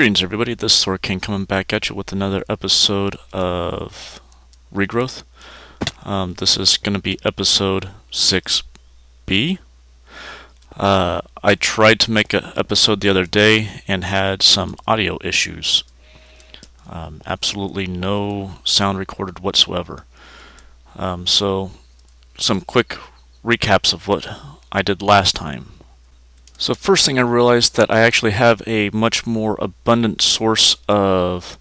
Greetings everybody, this is Sword King coming back at you with another episode of Regrowth. This is going to be episode 6B. I tried to make an episode the other day and had some audio issues. Absolutely no sound recorded whatsoever. So some quick recaps of what I did last time. So first thing I realized that I actually have a much more abundant source of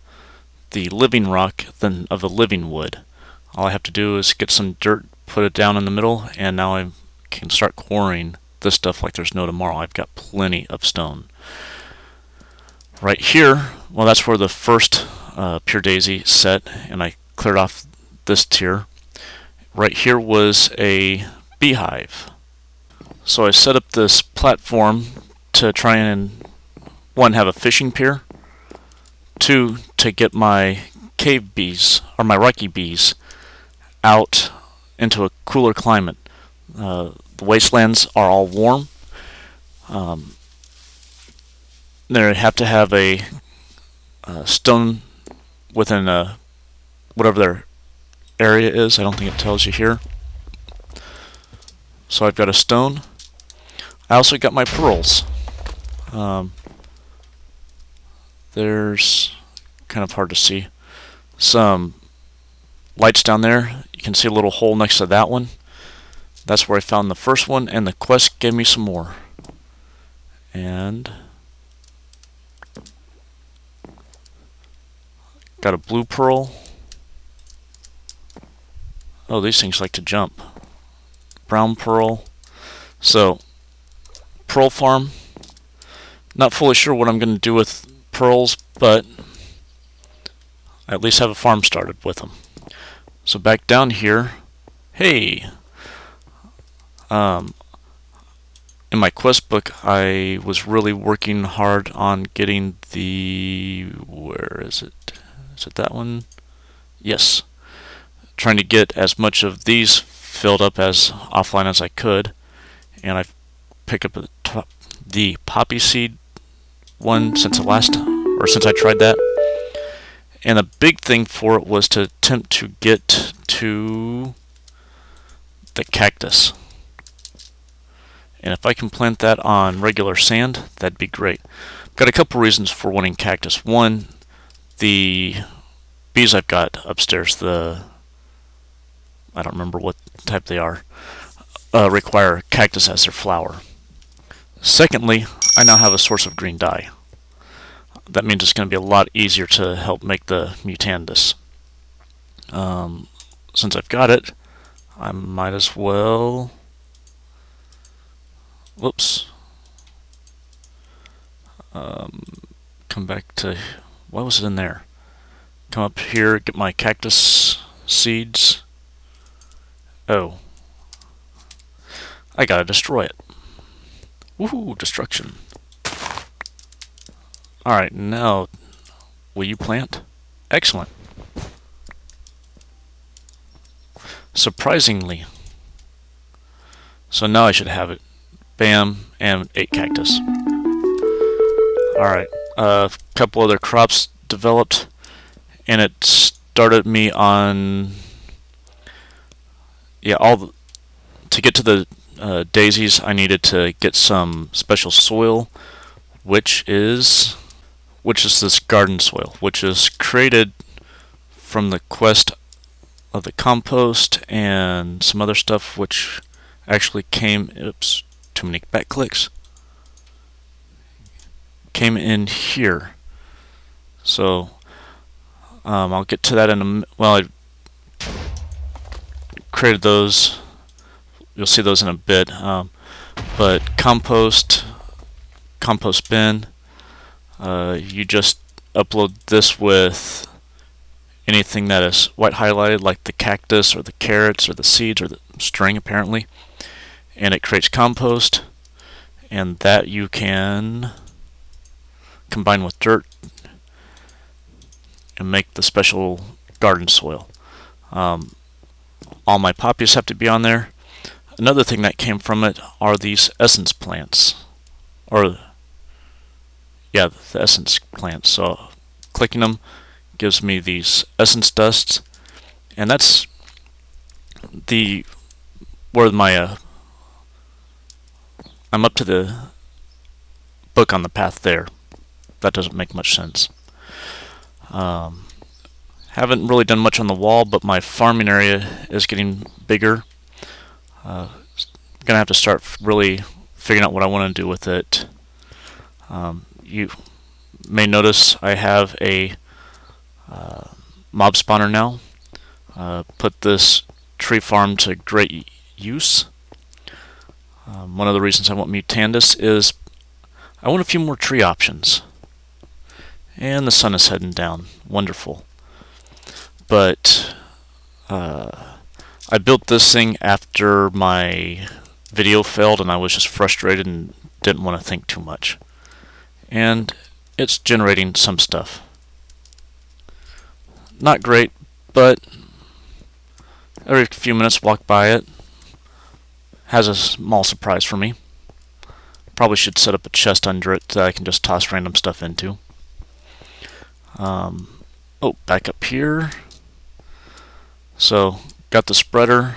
the living rock than of the living wood. All I have to do is get some dirt, put it down in the middle, and now I can start quarrying this stuff like there's no tomorrow. I've got plenty of stone. Right here, well, that's where the first pure daisy set, and I cleared off this tier. Right here was a beehive. So I set up this platform to try and, one, have a fishing pier, two, to get my cave bees, or my rocky bees, out into a cooler climate. The wastelands are all warm. They have to have a stone within whatever their area is. I don't think it tells you here. So I've got a stone. I also got my pearls. There's kind of hard to see. Some lights down there. You can see a little hole next to that one. That's where I found the first one, and the quest gave me some more. And got a blue pearl. Oh, these things like to jump. Brown pearl. So pearl farm. Not fully sure what I'm going to do with pearls, but I at least have a farm started with them. So back down here, hey, in my quest book, I was really working hard on getting the, where is it? Is it that one? Yes. Trying to get as much of these filled up as offline as I could, and I picked up the poppy seed one since I tried that. And the big thing for it was to attempt to get to the cactus. And if I can plant that on regular sand, that'd be great. Got a couple reasons for wanting cactus. One, the bees I've got upstairs, I don't remember what type they are, require cactus as their flower. Secondly, I now have a source of green dye. That means it's going to be a lot easier to help make the mutandis. Since I've got it, I might as well... Whoops. Come back to... What was it in there? Come up here, get my cactus seeds. Oh. I gotta destroy it. Woohoo, destruction. Alright, now, will you plant? Excellent. Surprisingly. So now I should have it. Bam, and 8 cactus. Alright, a couple other crops developed, and it started me on... Yeah, to get to the daisies, I needed to get some special soil, which is this garden soil, which is created from the quest of the compost and some other stuff, which actually came. Oops, too many back clicks. Came in here. So I'll get to that in a well. I created those. You'll see those in a bit. But compost bin. You just upload this with anything that is white highlighted, like the cactus or the carrots or the seeds or the string, apparently, and it creates compost, and that you can combine with dirt and make the special garden soil. All my poppies have to be on there. Another thing that came from it are these essence plants, or yeah, the essence plants. So clicking them gives me these essence dusts, and that's the where my I'm up to the book on the path there. That doesn't make much sense. Haven't really done much on the wall, but my farming area is getting bigger. Gonna have to start really figuring out what I want to do with it. You may notice I have a mob spawner now. Put this tree farm to great use. One of the reasons I want Mutandis is I want a few more tree options. And the sun is heading down. Wonderful. But I built this thing after my video failed and I was just frustrated and didn't want to think too much. And it's generating some stuff. Not great, but every few minutes walk by it. Has a small surprise for me. Probably should set up a chest under it that I can just toss random stuff into. Oh, back up here. So, got the spreader,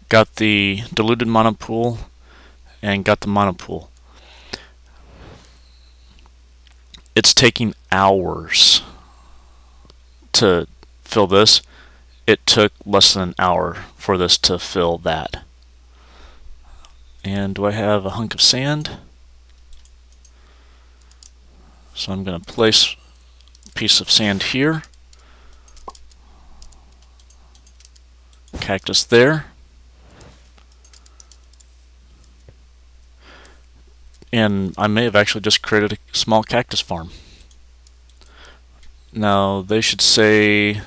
got the diluted monopool, and got the monopool. It's taking hours to fill this. It took less than an hour for this to fill that. And do I have a hunk of sand? So I'm going to place a piece of sand here. Cactus there. And I may have actually just created a small cactus farm. Now they should say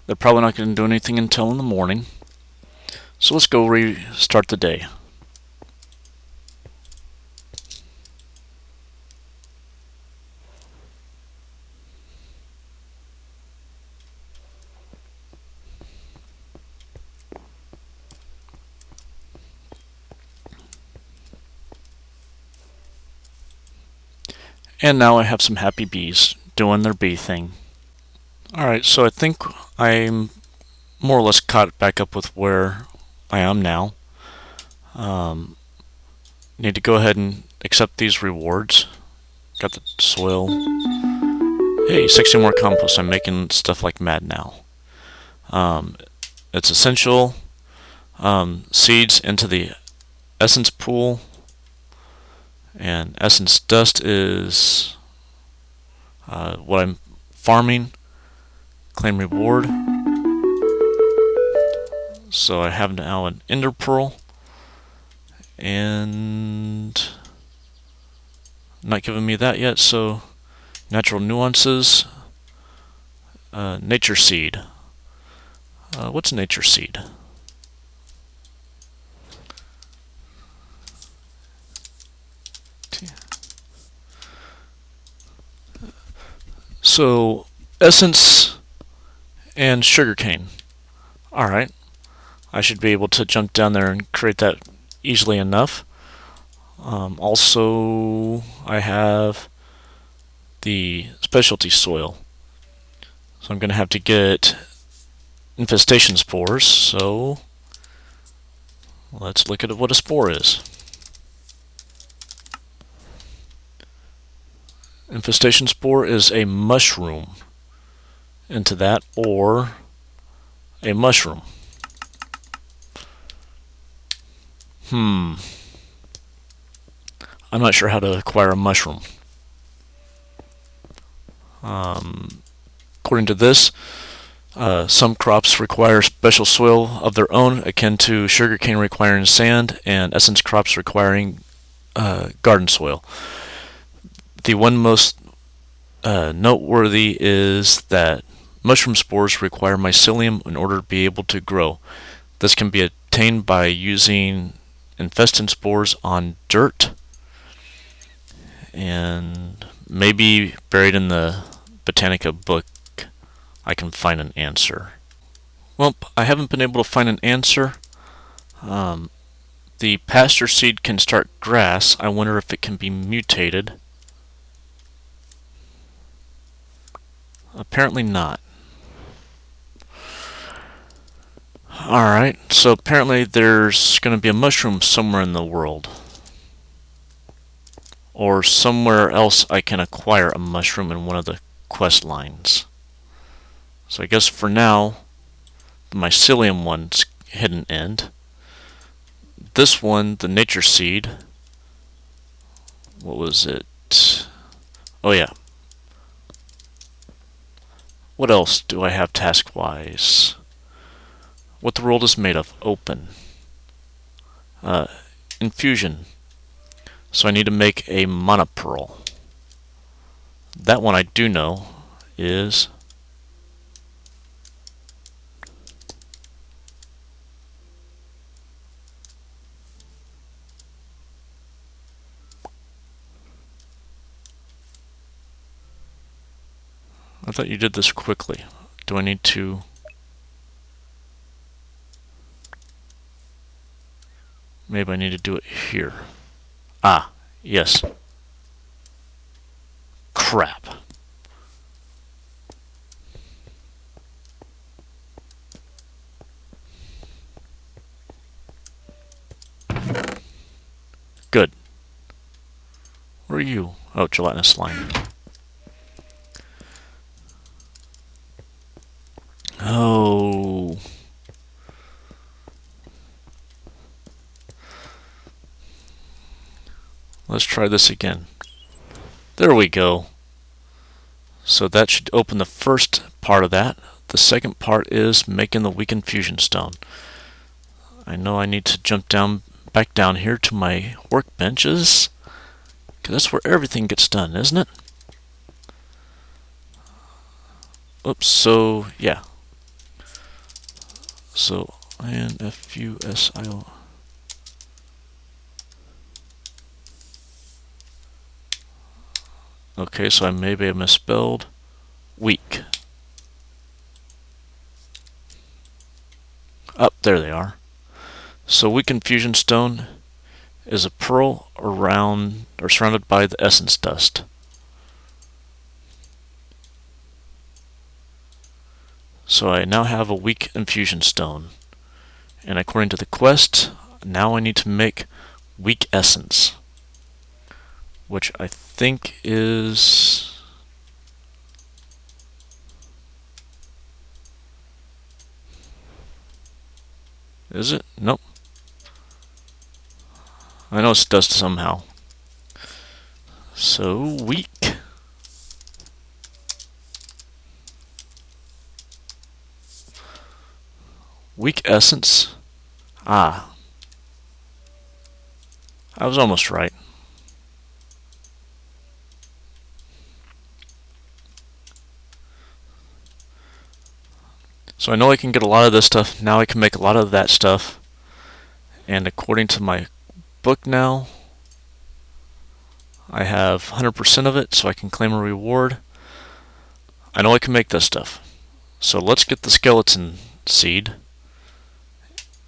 they're probably not going to do anything until in the morning. So let's go restart the day. And now I have some happy bees doing their bee thing. Alright, so I think I'm more or less caught back up with where I am now. Need to go ahead and accept these rewards. Got the soil. Hey, 60 more compost. I'm making stuff like mad now. It's essential. Seeds into the essence pool. And essence dust is what I'm farming. Claim reward. So I have now an ender pearl. And not giving me that yet, so natural nuances. Nature seed. What's nature seed? So essence and sugarcane. Alright. I should be able to jump down there and create that easily enough. Also, I have the specialty soil. So I'm going to have to get infestation spores. So let's look at what a spore is. Infestation spore is a mushroom into that, or a mushroom. I'm not sure how to acquire a mushroom. According to this, some crops require special soil of their own, akin to sugarcane requiring sand, and essence crops requiring garden soil. The one most noteworthy is that mushroom spores require mycelium in order to be able to grow. This can be obtained by using infestant spores on dirt, and maybe buried in the Botanica book I can find an answer. Well, I haven't been able to find an answer, The pasture seed can start grass. I wonder if it can be mutated. Apparently not. Alright, so apparently there's going to be a mushroom somewhere in the world. Or somewhere else I can acquire a mushroom in one of the quest lines. So I guess for now, the mycelium one's hidden end. This one, the nature seed, what was it? Oh yeah. What else do I have task-wise? What the world is made of. Open. Infusion. So I need to make a monopearl. That one I do know is I thought you did this quickly. Do I need to... Maybe I need to do it here. Ah, yes. Crap. Good. Where are you? Oh, gelatinous slime. Oh. Let's try this again. There we go. So that should open the first part of that. The second part is making the weak infusion stone. I know I need to jump back down here to my workbenches, because that's where everything gets done, isn't it? Oops, so yeah. So INFUSIO. Okay, so maybe I misspelled weak. Up there they are. So weak infusion stone is a pearl around or surrounded by the essence dust. So I now have a weak infusion stone. And according to the quest, now I need to make weak essence, which I think is... Is it? Nope. I know it's dust somehow. So, weak. Weak essence. Ah. I was almost right. So I know I can get a lot of this stuff. Now I can make a lot of that stuff. And according to my book now, I have 100% of it, so I can claim a reward. I know I can make this stuff. So let's get the skeleton seed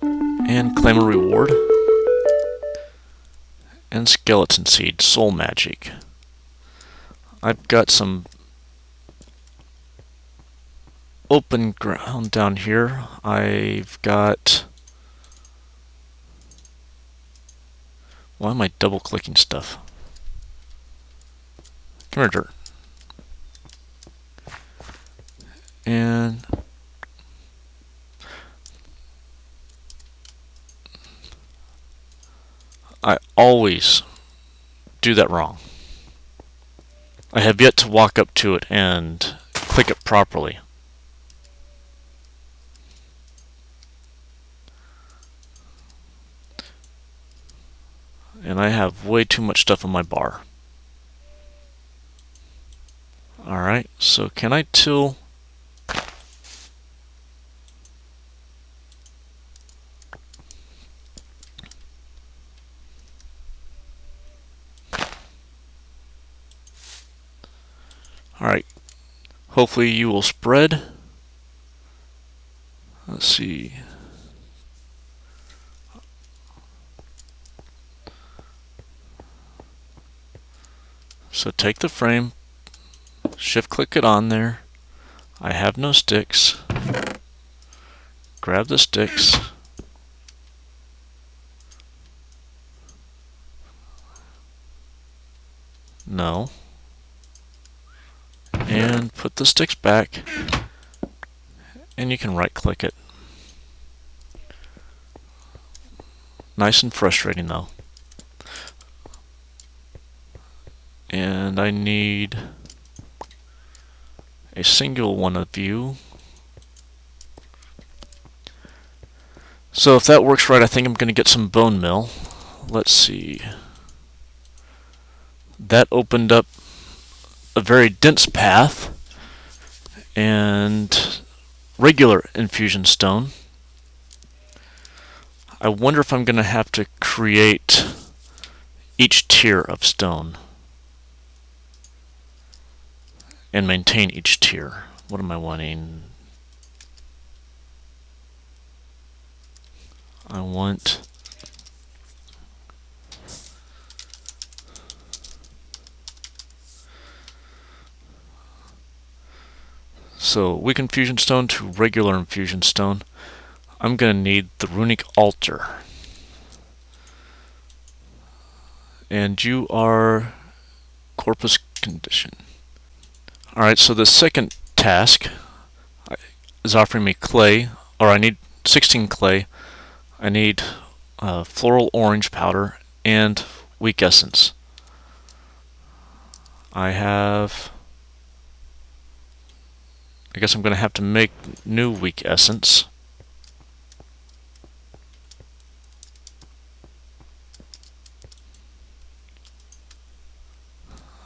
and claim a reward. And skeleton seed, soul magic. I've got some open ground down here. I've got... Why am I double clicking stuff? Come here, dirt. And I always do that wrong. I have yet to walk up to it and click it properly. And I have way too much stuff on my bar. Alright, so can I till... Alright, hopefully you will spread. Let's see. So take the frame, shift click it on there. I have no sticks. Grab the sticks. No. And put the sticks back. And you can right click it. Nice and frustrating though. And I need a single one of you. So if that works right, I think I'm going to get some bone meal. Let's see. That opened up a very dense path and regular infusion stone. I wonder if I'm going to have to create each tier of stone and maintain each tier. What am I wanting? I want so weak infusion stone to regular infusion stone. I'm going to need the runic altar. And you are corpus condition. Alright, so the second task is offering me clay, or I need 16 clay. I need floral orange powder and weak essence. I guess I'm going to have to make new weak essence.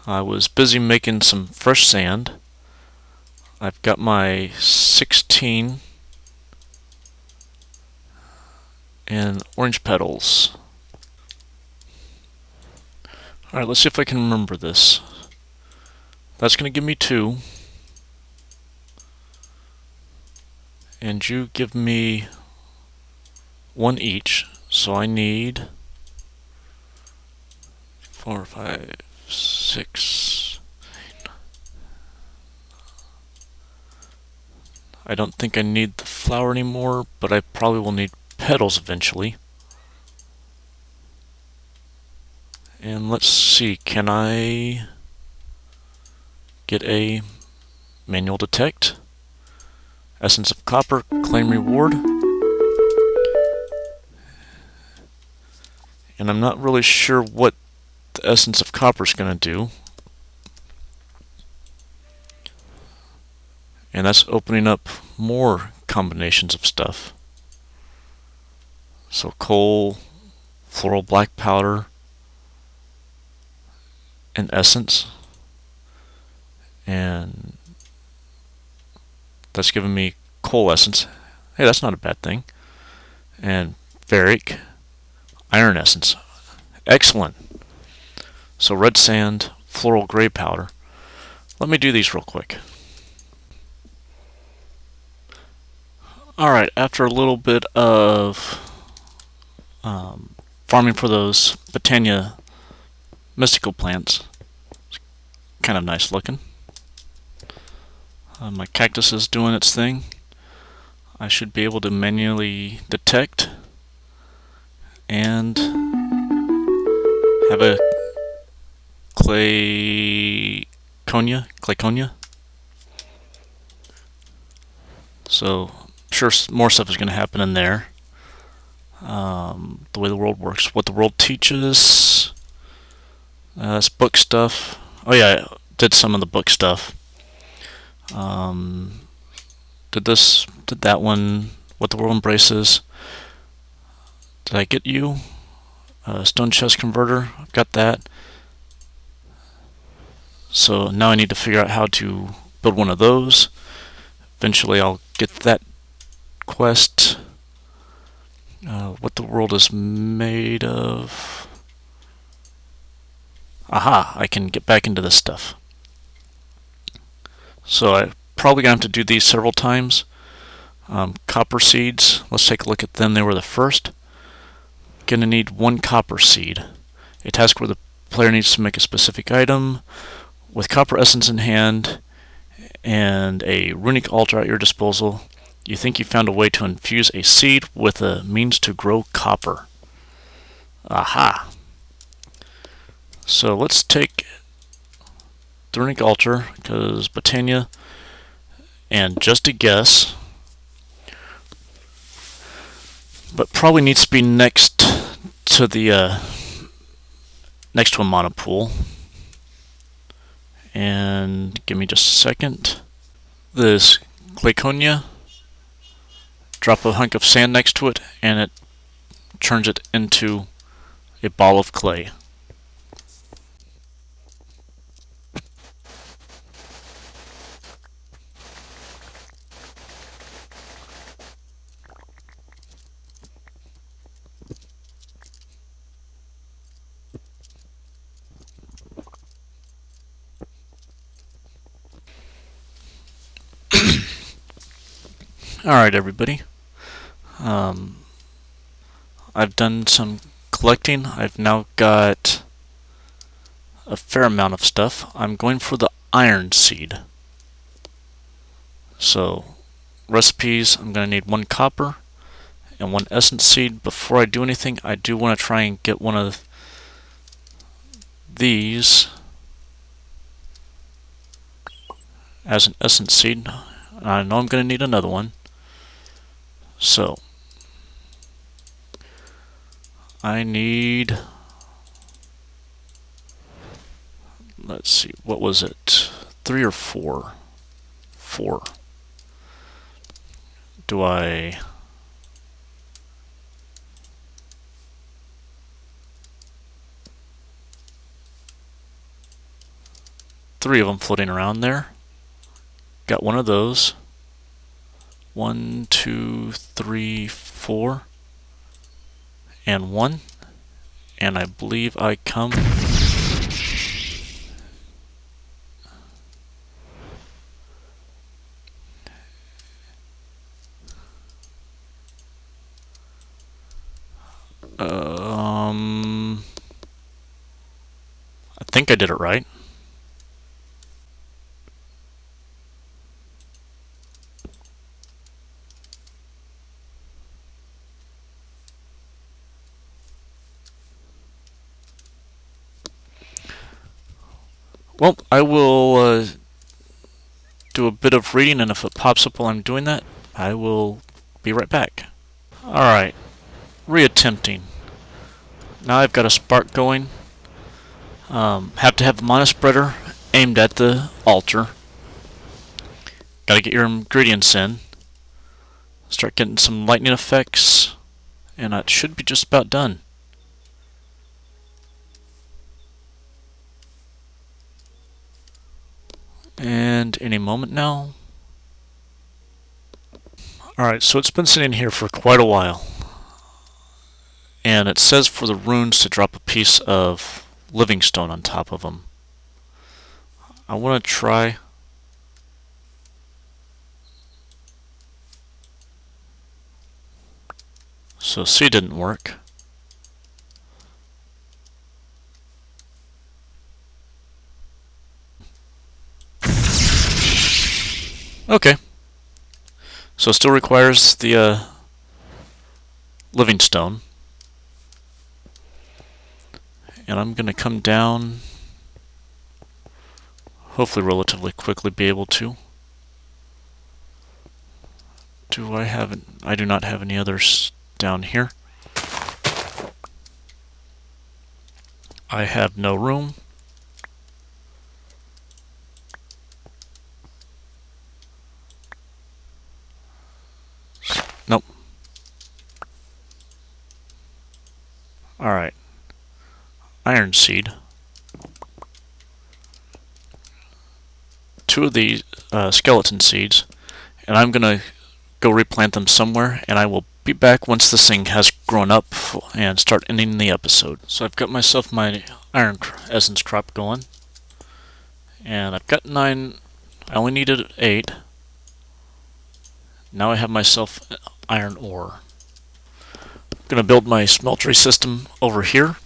I was busy making some fresh sand. I've got my 16 and orange petals. Alright, let's see if I can remember this. That's going to give me 2. And you give me 1 each. So I need 4, 5, 6. I don't think I need the flower anymore, but I probably will need petals eventually. And let's see, can I get a manual detect? Essence of copper, claim reward. And I'm not really sure what the essence of copper is going to do. And that's opening up more combinations of stuff. So coal, floral black powder, and essence. And that's giving me coal essence. Hey, that's not a bad thing. And ferric, iron essence. Excellent. So red sand, floral gray powder. Let me do these real quick. Alright, after a little bit of farming for those botania mystical plants, it's kind of nice looking. My cactus is doing its thing. I should be able to manually detect and have a clayconia. So sure more stuff is going to happen in there. The way the world works, what the world teaches. That's book stuff. Oh yeah, I did some of the book stuff. Did that one, what the world embraces. Did I get you? Stone chest converter, I've got that. So now I need to figure out how to build one of those. Eventually I'll get that quest. What the world is made of. Aha, I can get back into this stuff. So I probably gonna have to do these several times. Copper seeds, let's take a look at them. They were the first. Gonna need 1 copper seed. A task where the Player needs to make a specific item. With copper essence in hand and a runic altar at your disposal, you think you found a way to infuse a seed with a means to grow copper. Aha! So let's take the runic altar, because botania, and just a guess, but probably needs to be next to the next to a mana pool. And give me just a second. This glaconia, drop a hunk of sand next to it, and it turns it into a ball of clay. Alright, everybody. I've done some collecting. I've now got a fair amount of stuff. I'm going for the iron seed. So, recipes, I'm going to need 1 copper and 1 essence seed. Before I do anything, I do want to try and get one of these as an essence seed. I know I'm going to need another one. So, I need, let's see, what was it? 3 or 4? 4. Do I... Three of them floating around there. Got one of those. 1, 2, 3, 4. And 1. And I believe I come... I think I did it right. Well, I will do a bit of reading, and if it pops up while I'm doing that, I will be right back. Alright, reattempting. Now I've got a spark going. Have to have a mana spreader aimed at the altar. Gotta get your ingredients in. Start getting some lightning effects, and that should be just about done. And any moment now. Alright, so it's been sitting here for quite a while. And it says for the runes to drop a piece of living stone on top of them. I want to try. So C didn't work. Okay. So it still requires the living stone. And I'm going to come down, hopefully relatively quickly be able to. I do not have any others down here. I have no room. Nope. Alright. Iron seed. 2 of these skeleton seeds, and I'm gonna go replant them somewhere, and I will be back once this thing has grown up and start ending the episode. So I've got myself my iron essence crop going, and I've got 9. I only needed 8. Now I have myself iron ore. I'm gonna build my smeltery system over here.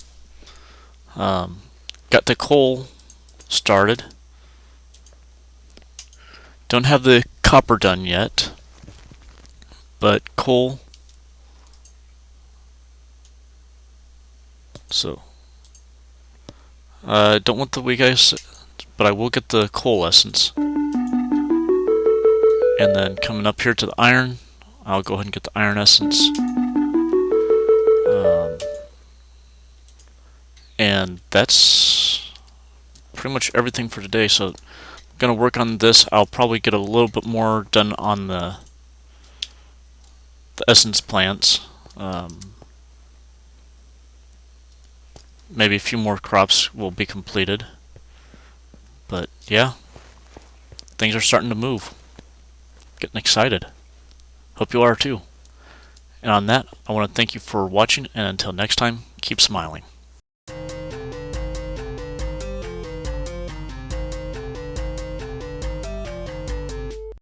got the coal started. Don't have the copper done yet, but coal. So, don't want the weak ice, but I will get the coal essence. And then coming up here to the iron, I'll go ahead and get the iron essence. And that's pretty much everything for today. So I'm going to work on this. I'll probably get a little bit more done on the essence plants. Maybe a few more crops will be completed. But yeah, things are starting to move. Getting excited. Hope you are too. And on that, I want to thank you for watching, and until next time, keep smiling.